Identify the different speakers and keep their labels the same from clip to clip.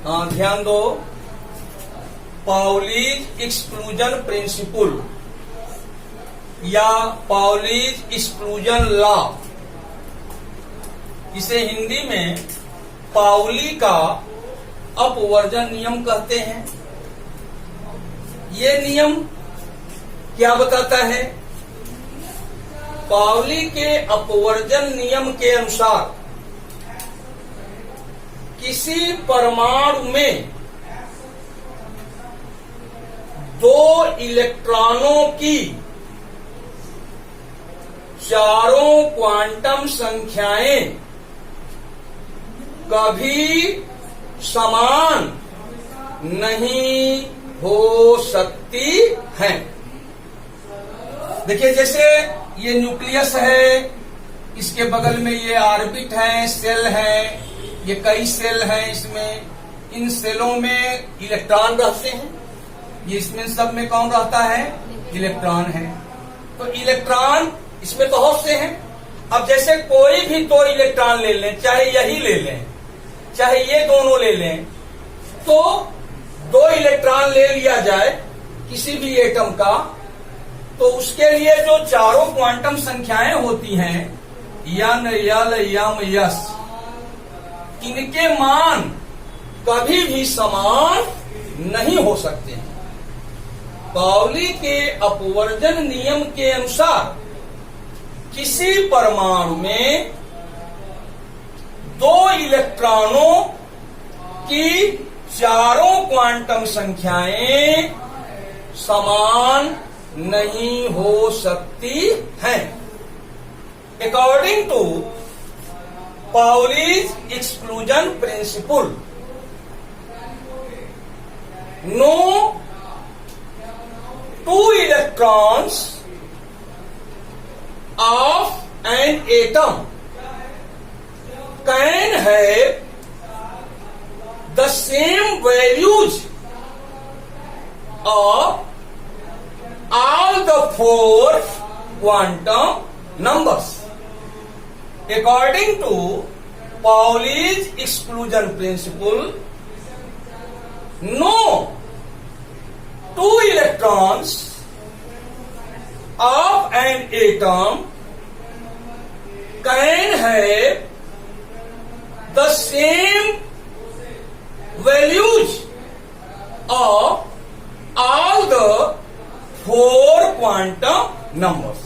Speaker 1: ध्यान दो, Pauli's exclusion principal या पाउलीज एक्सक्लूजन लॉ, इसे हिंदी में पाउली का अपवर्जन नियम कहते हैं। ये नियम क्या बताता है? पाउली के अपवर्जन नियम के अनुसार किसी परमाणु में दो इलेक्ट्रॉनों की चारों क्वांटम संख्याएं कभी समान नहीं हो सकती हैं। देखिए, जैसे ये न्यूक्लियस है, इसके बगल में ये ऑर्बिट है, सेल है, ये कई सेल हैं इसमें। इन सेलों में इलेक्ट्रॉन रहते हैं। ये इसमें सब में कौन रहता है? इलेक्ट्रॉन है। तो इलेक्ट्रॉन इसमें बहुत से हैं। अब जैसे कोई भी दो इलेक्ट्रॉन ले लें, चाहे यही ले लें, चाहे ये दोनों ले लें, तो दो इलेक्ट्रॉन ले लिया जाए किसी भी एटम का, तो उसके लिए जो चारों क्वांटम संख्याएं होती हैं, यन, यल, यम, यस, इनके मान कभी भी समान नहीं हो सकते। पाउली के अपवर्जन नियम के अनुसार किसी परमाणु में दो इलेक्ट्रॉनों की चारों क्वांटम संख्याएं समान नहीं हो सकती हैं। According to Pauli's exclusion principle, no two electrons of an atom can have the same values of all the four quantum numbers. According to Pauli's exclusion principle, no two electrons of an atom can have the same values of all the four quantum numbers.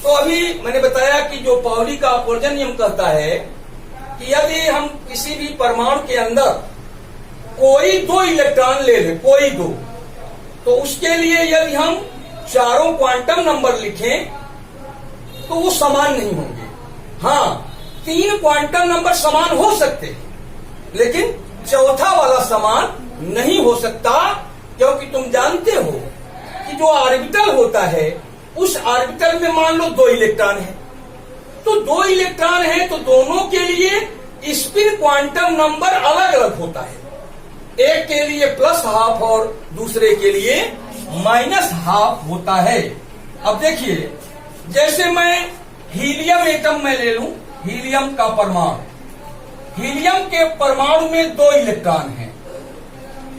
Speaker 1: तो अभी मैंने बताया कि जो Pauli का अपवर्जन नियम कहता है कि यदि हम किसी भी परमाणु के अंदर कोई दो इलेक्ट्रॉन ले लें, कोई दो, तो उसके लिए यदि हम चारों क्वांटम नंबर लिखें तो वो समान नहीं होंगे। हाँ, तीन क्वांटम नंबर समान हो सकते हैं, लेकिन चौथा वाला समान नहीं हो सकता, क्योंकि तुम जानते हो कि जो ऑर्बिटल होता है, उस ऑर्बिटल में मान लो दो इलेक्ट्रॉन है, तो दो इलेक्ट्रॉन है तो दोनों के लिए स्पिन क्वांटम नंबर अलग अलग होता है। एक के लिए प्लस हाफ और दूसरे के लिए माइनस हाफ होता है। अब देखिए, जैसे मैं हीलियम एटम में ले लूं, हीलियम का परमाणु, हीलियम के परमाणु में दो इलेक्ट्रॉन हैं।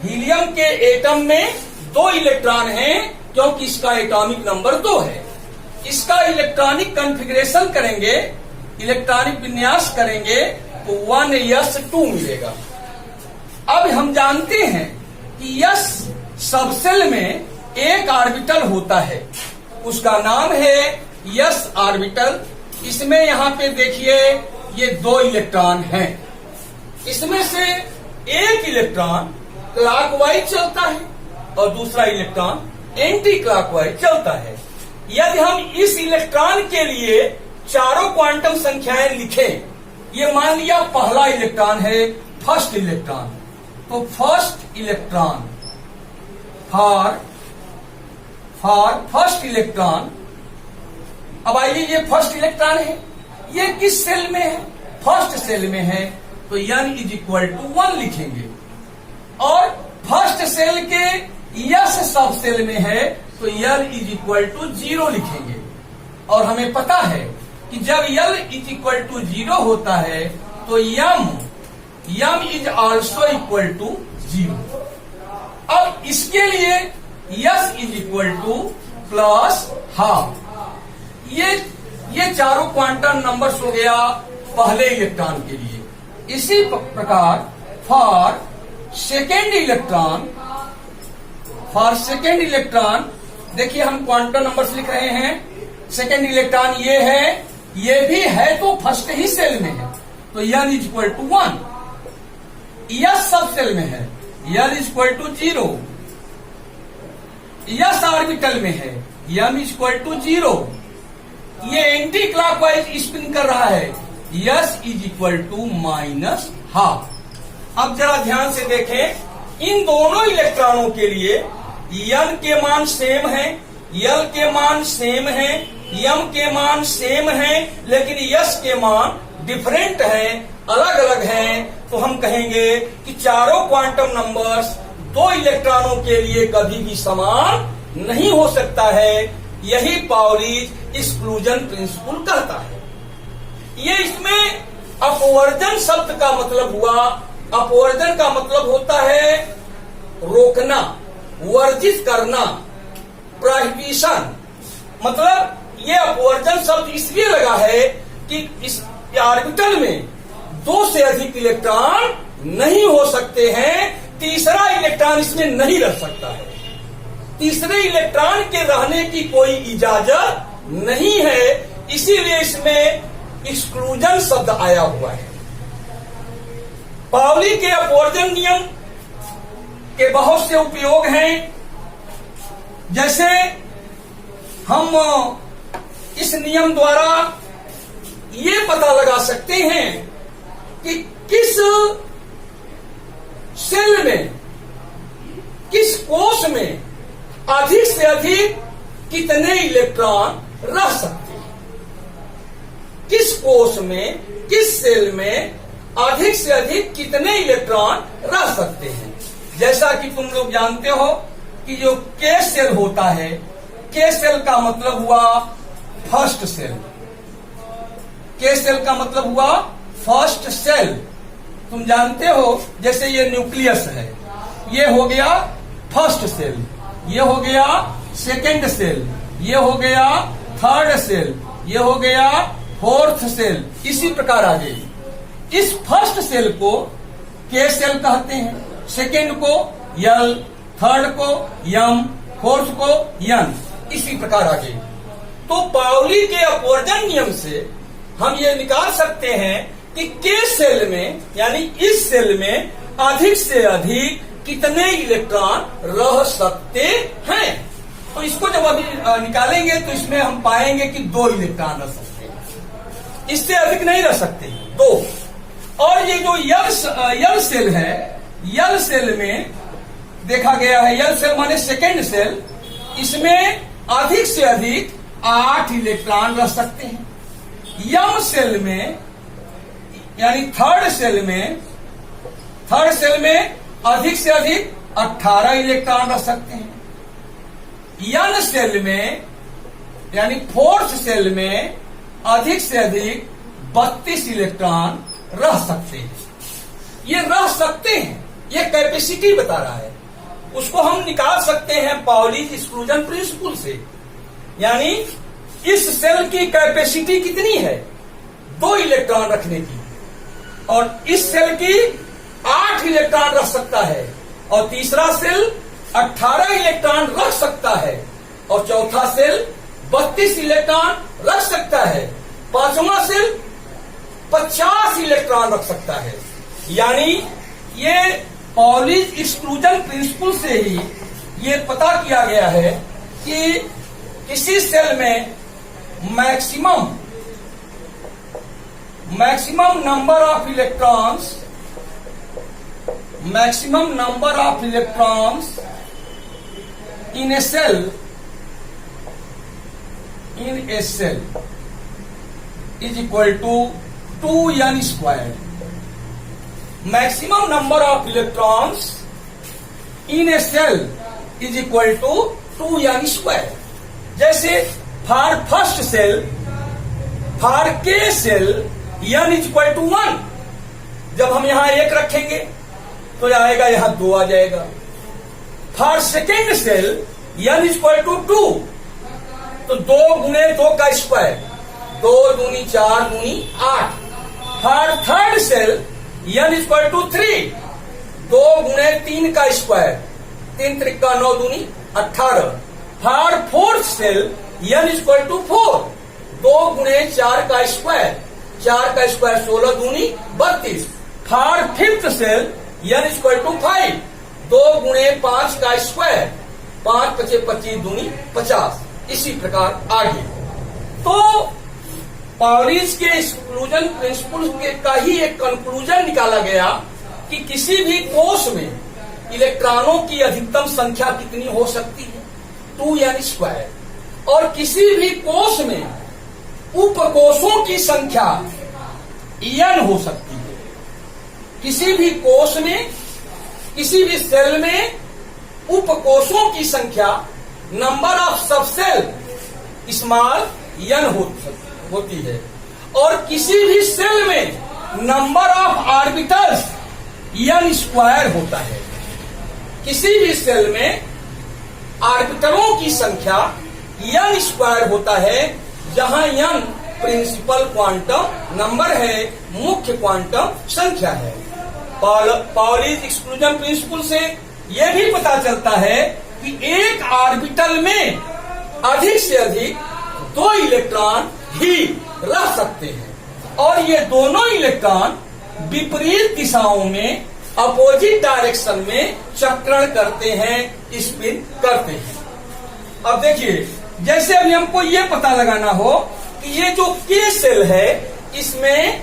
Speaker 1: हीलियम के एटम में दो इलेक्ट्रॉन हैं, क्योंकि इसका एटॉमिक नंबर 2 है। इसका इलेक्ट्रॉनिक कॉन्फ़िगरेशन करेंगे, इलेक्ट्रॉनिक विन्यास करेंगे तो 1s2 मिलेगा। अब हम जानते हैं कि s सबसेल में एक ऑर्बिटल होता है, उसका नाम है s ऑर्बिटल। इसमें यहाँ पे देखिए ये दो इलेक्ट्रॉन हैं, इसमें से एक इलेक्ट्रॉन क्लॉकवाइज चलता है और दूसरा इलेक्ट्रॉन एंटी क्लॉकवाइज चलता है। यदि हम इस इलेक्ट्रॉन के लिए चारों क्वांटम संख्याएं लिखें, ये मान लिया पहला इलेक्ट्रॉन है, फर्स्ट इलेक्ट्रॉन, तो first electron for first electron. अब आइए, ये फर्स्ट इलेक्ट्रॉन है, ये किस सेल में है? फर्स्ट सेल में है, तो n = 1 लिखेंगे। और फर्स्ट सेल के s सब सेल में है, तो l = 0 लिखेंगे। और हमें पता है कि जब l = 0 होता है तो m m is also equal to 0। अब इसके लिए s is equal to plus half. ये चारों क्वांटम नंबर्स हो गया पहले इलेक्ट्रॉन के लिए। इसी प्रकार फॉर सेकेंड इलेक्ट्रॉन देखिए हम क्वांटम नंबर्स लिख रहे हैं। सेकेंड इलेक्ट्रॉन ये है, ये भी है तो फर्स्ट ही सेल में है, तो n is equal to 1। S subshell में है, n is equal to 0। S orbital में है, m इज इक्वल टू 0। ये एंटी क्लॉकवाइज स्पिन कर रहा है, s is equal to minus half. अब जरा ध्यान से देखें, इन दोनों इलेक्ट्रॉनों के लिए n के मान सेम है, l के मान सेम है, m के मान सेम है, लेकिन s के मान डिफरेंट है, अलग अलग हैं। तो हम कहेंगे कि चारों क्वांटम नंबर्स दो इलेक्ट्रॉनों के लिए कभी भी समान नहीं हो सकता है। यही पाउलीज एक्सक्लूजन प्रिंसिपल कहता है। ये इसमें अपवर्जन शब्द का मतलब हुआ। अपवर्जन का मतलब होता है रोकना, वर्जित करना, प्रोहिबिशन। मतलब ये अपवर्जन शब्द इसलिए लगा है कि इस ऑर्बिटल में दो से अधिक इलेक्ट्रॉन नहीं हो सकते हैं, तीसरा इलेक्ट्रॉन इसमें नहीं रह सकता है। तीसरे इलेक्ट्रॉन के रहने की कोई इजाजत नहीं है, इसीलिए इसमें एक्सक्लूजन शब्द आया हुआ है। पाउली के अपवर्जन नियम के बहुत से उपयोग हैं। जैसे हम इस नियम द्वारा ये पता लगा सकते हैं कि किस सेल में, किस कोश में अधिक से अधिक कितने इलेक्ट्रॉन रह सकते हैं। किस कोश में, किस सेल में अधिक से अधिक कितने इलेक्ट्रॉन रह सकते हैं। जैसा कि तुम लोग जानते हो कि जो के सेल होता है, के सेल का मतलब हुआ फर्स्ट सेल। के सेल का मतलब हुआ फर्स्ट सेल। तुम जानते हो जैसे ये न्यूक्लियस है, ये हो गया फर्स्ट सेल, ये हो गया सेकेंड सेल, ये हो गया थर्ड सेल, ये हो गया फोर्थ सेल। इसी प्रकार आगे इस फर्स्ट सेल को के सेल कहते हैं, सेकेंड को यल, थर्ड को यम, फोर्थ को यन, इसी प्रकार आगे। तो पाउली के अपवर्जन नियम से हम ये निकाल सकते हैं कि के सेल में यानी इस सेल में अधिक से अधिक कितने इलेक्ट्रॉन रह सकते हैं। तो इसको जब अभी निकालेंगे तो इसमें हम पाएंगे कि 2 इलेक्ट्रॉन रह सकते हैं, इससे अधिक नहीं रह सकते, 2। और ये जो यल सेल है, यल सेल में देखा गया है, यल सेल माने सेकेंड सेल, इसमें अधिक से अधिक 8 इलेक्ट्रॉन रह सकते हैं। यम सेल में यानी थर्ड सेल में अधिक से अधिक 18 इलेक्ट्रॉन रह सकते हैं। यन सेल में यानी फोर्थ सेल में अधिक से अधिक 32 इलेक्ट्रॉन रह सकते हैं। ये रह सकते हैं, ये कैपेसिटी बता रहा है। उसको हम निकाल सकते हैं पाउलीज एक्सक्लूजन प्रिंसिपल से। यानी इस सेल की कैपेसिटी कितनी है, 2 इलेक्ट्रॉन रखने की, और इस सेल की 8 इलेक्ट्रॉन रख सकता है, और तीसरा सेल 18 इलेक्ट्रॉन रख सकता है, और चौथा सेल 32 इलेक्ट्रॉन रख सकता है, पांचवा सेल 50 इलेक्ट्रॉन रख सकता है। यानी ये पाउलीज एक्सक्लूजन प्रिंसिपल से ही ये पता किया गया है कि किसी सेल में maximum number of electrons in a cell is equal to 2n squared. Maximum number of electrons in a cell is equal to 2n squared. जैसे for first cell, for K cell n is equal to 1. जब हम यहां 1 रखेंगे तो आएगा यहां 2 आ जाएगा। For second shell n equal to 2, तो 2 गुने 2 का स्क्वायर, 2 दूनी 4 दूनी 8। For third shell n equal to 3, 2 गुने 3 का स्क्वायर, 3 त्रिका 9 दूनी 18। For fourth shell n equal to 4, 2 गुने 4 का स्क्वायर, 4 का स्क्वायर 16 दूनी 32। For fifth shell n equal to 5, 2 गुणे 5 का स्क्वायर, 5 पचे 25 दूनी 50। इसी प्रकार आगे। तो पाउलीज के एक्सक्लूजन प्रिंसिपल का ही एक कंक्लूजन निकाला गया कि किसी भी कोष में इलेक्ट्रॉनों की अधिकतम संख्या कितनी हो सकती है, 2n स्क्वायर। और किसी भी कोष में उपकोषों की संख्या n हो सकती है। किसी भी कोष में, किसी भी सेल में उपकोषों की संख्या number of subshell small n होती है। और किसी भी सेल में number of orbitals n square होता है। किसी भी सेल में ऑर्बिटलों की संख्या n स्क्वायर होता है, जहां n प्रिंसिपल क्वांटम नंबर है, मुख्य क्वांटम संख्या है। पाउलीज एक्सक्लूजन प्रिंसिपल से यह भी पता चलता है कि एक ऑर्बिटल में अधिक से अधिक 2 इलेक्ट्रॉन ही रह सकते हैं, और ये दोनों इलेक्ट्रॉन विपरीत दिशाओं में, अपोजिट डायरेक्शन में चक्रण करते हैं, स्पिन करते हैं। अब देखिए, जैसे अभी हमको ये पता लगाना हो कि ये जो के सेल है, इसमें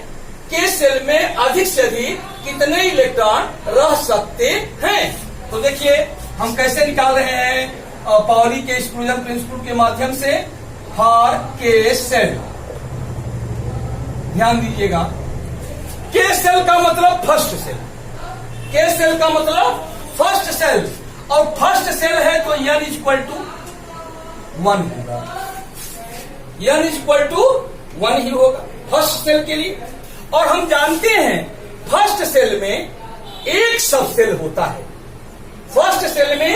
Speaker 1: के सेल में अधिक से अधिक कितने इलेक्ट्रॉन रह सकते हैं। तो देखिए हम कैसे निकाल रहे हैं पाउली के एक्सक्लूजन प्रिंसिपल के माध्यम से। फॉर के सेल, ध्यान दीजिएगा, के सेल का मतलब फर्स्ट सेल, के सेल का मतलब फर्स्ट सेल, और फर्स्ट सेल है तो n इक्वल टू 1 होगा, n इक्वल टू 1 ही होगा फर्स्ट सेल के लिए। और हम जानते हैं फर्स्ट सेल में एक सबसेल होता है, फर्स्ट सेल में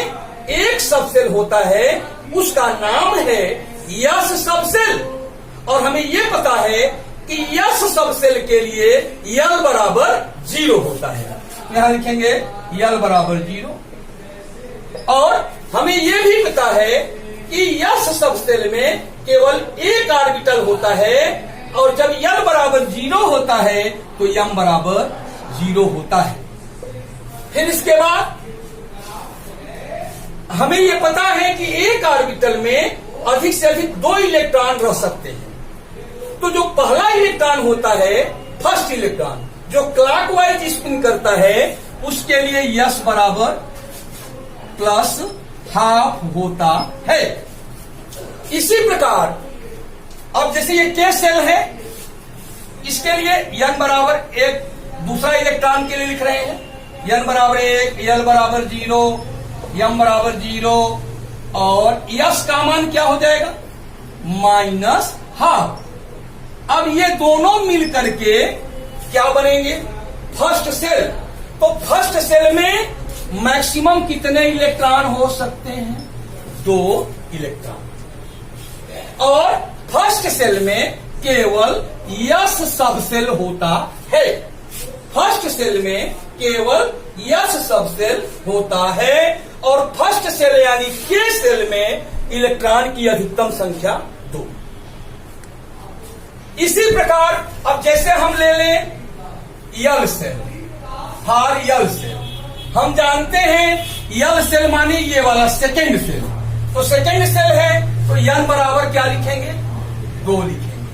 Speaker 1: एक सबसेल होता है, उसका नाम है यस सबसेल। और हमें यह पता है कि यस सबसेल के लिए यल बराबर 0 होता है। यहां लिखेंगे यल बराबर 0। और हमें यह भी पता है कि यस सबसेल में केवल एक ऑर्बिटल होता है, और जब यल बराबर 0 होता है तो यम बराबर 0 होता है। फिर इसके बाद हमें यह पता है कि एक ऑर्बिटल में अधिक से अधिक 2 इलेक्ट्रॉन रह सकते हैं। तो जो पहला इलेक्ट्रॉन होता है, फर्स्ट इलेक्ट्रॉन जो क्लॉकवाइज स्पिन करता है, उसके लिए यस बराबर +½ होता है। इसी प्रकार अब जैसे ये के सेल है, इसके लिए n बराबर 1 दूसरा इलेक्ट्रॉन के लिए लिख रहे हैं, n बराबर 1, l बराबर 0, m बराबर 0, और यस का मान क्या हो जाएगा, -½ अब ये दोनों मिल करके क्या बनेंगे, फर्स्ट सेल। तो फर्स्ट सेल में मैक्सिमम कितने इलेक्ट्रॉन हो सकते हैं, 2 इलेक्ट्रॉन। और फर्स्ट सेल में केवल यस सबसेल होता है, फर्स्ट सेल में केवल यस सबसेल होता है, और फर्स्ट सेल यानी के सेल में इलेक्ट्रॉन की अधिकतम संख्या 2। इसी प्रकार अब जैसे हम ले लें यल सेल, फॉर यल सेल, हम जानते हैं यल सेल माने ये वाला सेकेंड सेल। तो सेकेंड सेल है तो n बराबर क्या लिखेंगे, 2 लिखेंगे।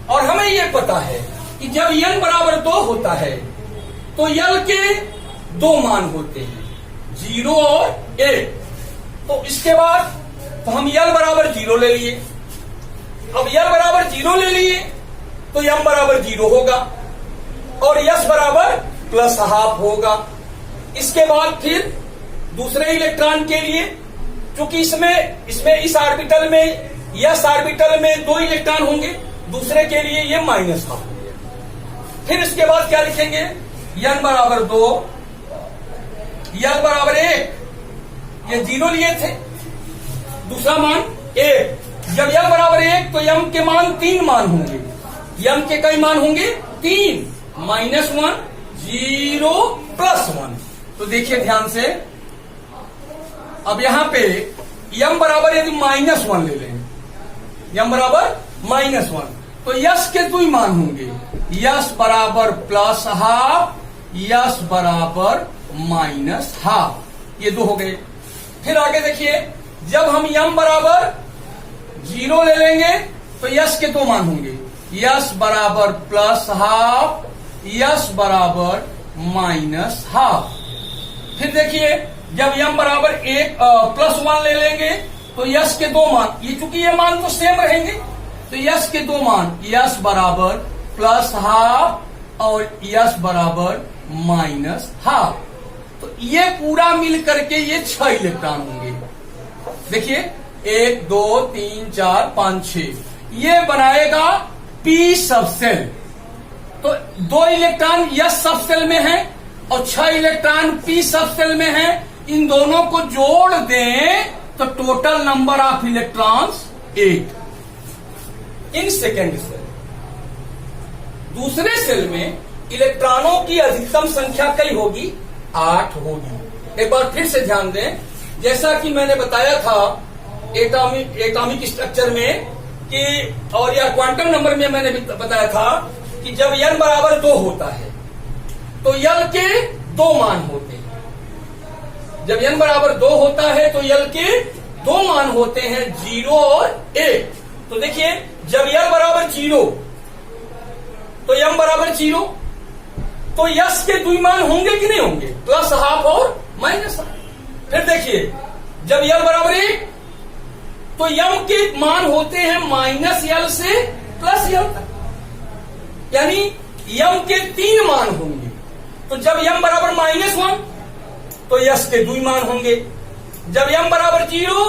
Speaker 1: और हमें यह पता है कि जब n बराबर 2 होता है तो यल के 2 मान होते हैं, 0 और 1। तो इसके बाद तो हम यल बराबर 0 ले लिए। अब यल बराबर 0 ले लिए तो m बराबर 0 होगा, और यस बराबर +½ होगा। इसके बाद फिर दूसरे इलेक्ट्रॉन के लिए, क्योंकि इसमें इस ऑर्बिटल में, यस ऑर्बिटल में 2 इलेक्ट्रॉन होंगे, दूसरे के लिए ये -½ होंगे। फिर इसके बाद क्या लिखेंगे, n बराबर 2, l बराबर 1, ये 0 लिए थे, दूसरा मान 1। जब l बराबर 1 तो m के मान 3 मान होंगे, m के कई मान होंगे 3, -1, 0, +1। तो देखिए ध्यान से, अब यहां पे m बराबर यदि -1 ले लें, m बराबर -1, तो यस के 2 मान होंगे, यस बराबर +½ यस बराबर -½ ये 2 हो गए। फिर आगे देखिए, जब हम m बराबर 0 ले लेंगे तो यस के 2 मान होंगे, यस बराबर +½ यस बराबर -½ फिर देखिए, जब m बराबर 1+1 ले लेंगे तो यस के 2 मान, ये चूंकि ये मान तो सेम रहेंगे, तो यस के 2 मान, यस बराबर +½ और यस बराबर -½ तो ये पूरा मिल करके ये 6 इलेक्ट्रॉन होंगे। देखिए 1 2 3 4 5 6, ये बनाएगा p सब सेल। तो 2 इलेक्ट्रॉन यस सब सेल में है और 6 इलेक्ट्रॉन p सब सेल में है, इन दोनों को जोड़ दें तो total number of electrons 8 in second shell. दूसरे सेल में इलेक्ट्रॉनों की अधिकतम संख्या कई होगी, 8 होगी। एक बार फिर से ध्यान दें, जैसा कि मैंने बताया था एटॉमिक स्ट्रक्चर में कि, और या क्वांटम नंबर में मैंने बताया था कि जब n बराबर 2 होता है तो l के 2 मान होते हैं। जब n बराबर 2 होता है तो l के 2 मान होते हैं, 0 और 1। तो देखिए, जब l बराबर 0 तो m बराबर 0, तो यस के 2 मान होंगे कि नहीं होंगे, +½ और -½ फिर देखिए, जब l बराबर 1 तो m के मान होते हैं -l से +l तक, यानी m के 3 मान होंगे। तो जब m बराबर -1 तो यस के 2 मान होंगे, जब m बराबर 0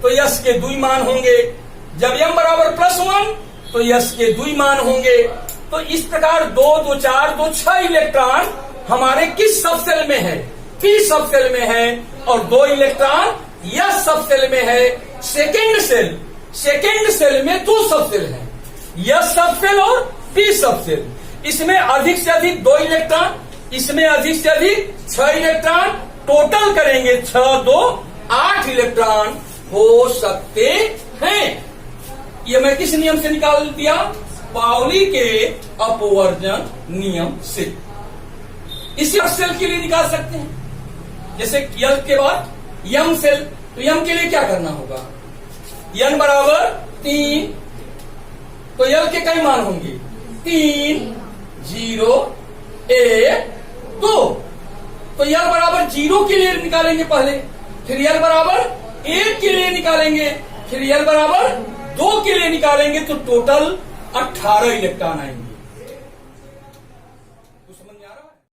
Speaker 1: तो यस के 2 मान होंगे, जब m बराबर +1 तो यस के 2 मान होंगे। तो इस प्रकार 2 2 4 2 6 इलेक्ट्रॉन हमारे किस सब सेल में है, p सब सेल में है, और 2 इलेक्ट्रॉन यस सब सेल में है। सेकेंड सेल में 2 सब सेल है, यस सब सेल और p सब सेल। इसमें अधिक से अधिक 2 इलेक्ट्रॉन, इसमें अधिक से अधिक 6 इलेक्ट्रॉन, टोटल करेंगे 6 2 8 इलेक्ट्रॉन हो सकते हैं। ये मैं किस नियम से निकाल दिया, पाउली के अपवर्जन नियम से। इसी सेल के लिए निकाल सकते हैं, जैसे l के बाद m सेल, तो m के लिए क्या करना होगा, n बराबर 3, तो l के कई मान होंगे, 3 0 1 2, तो l बराबर 0 के लिए निकालेंगे पहले, फिर l बराबर 1 के लिए निकालेंगे, फिर l बराबर 2 के लिए निकालेंगे, तो टोटल 18 इलेक्ट्रॉन आएंगे।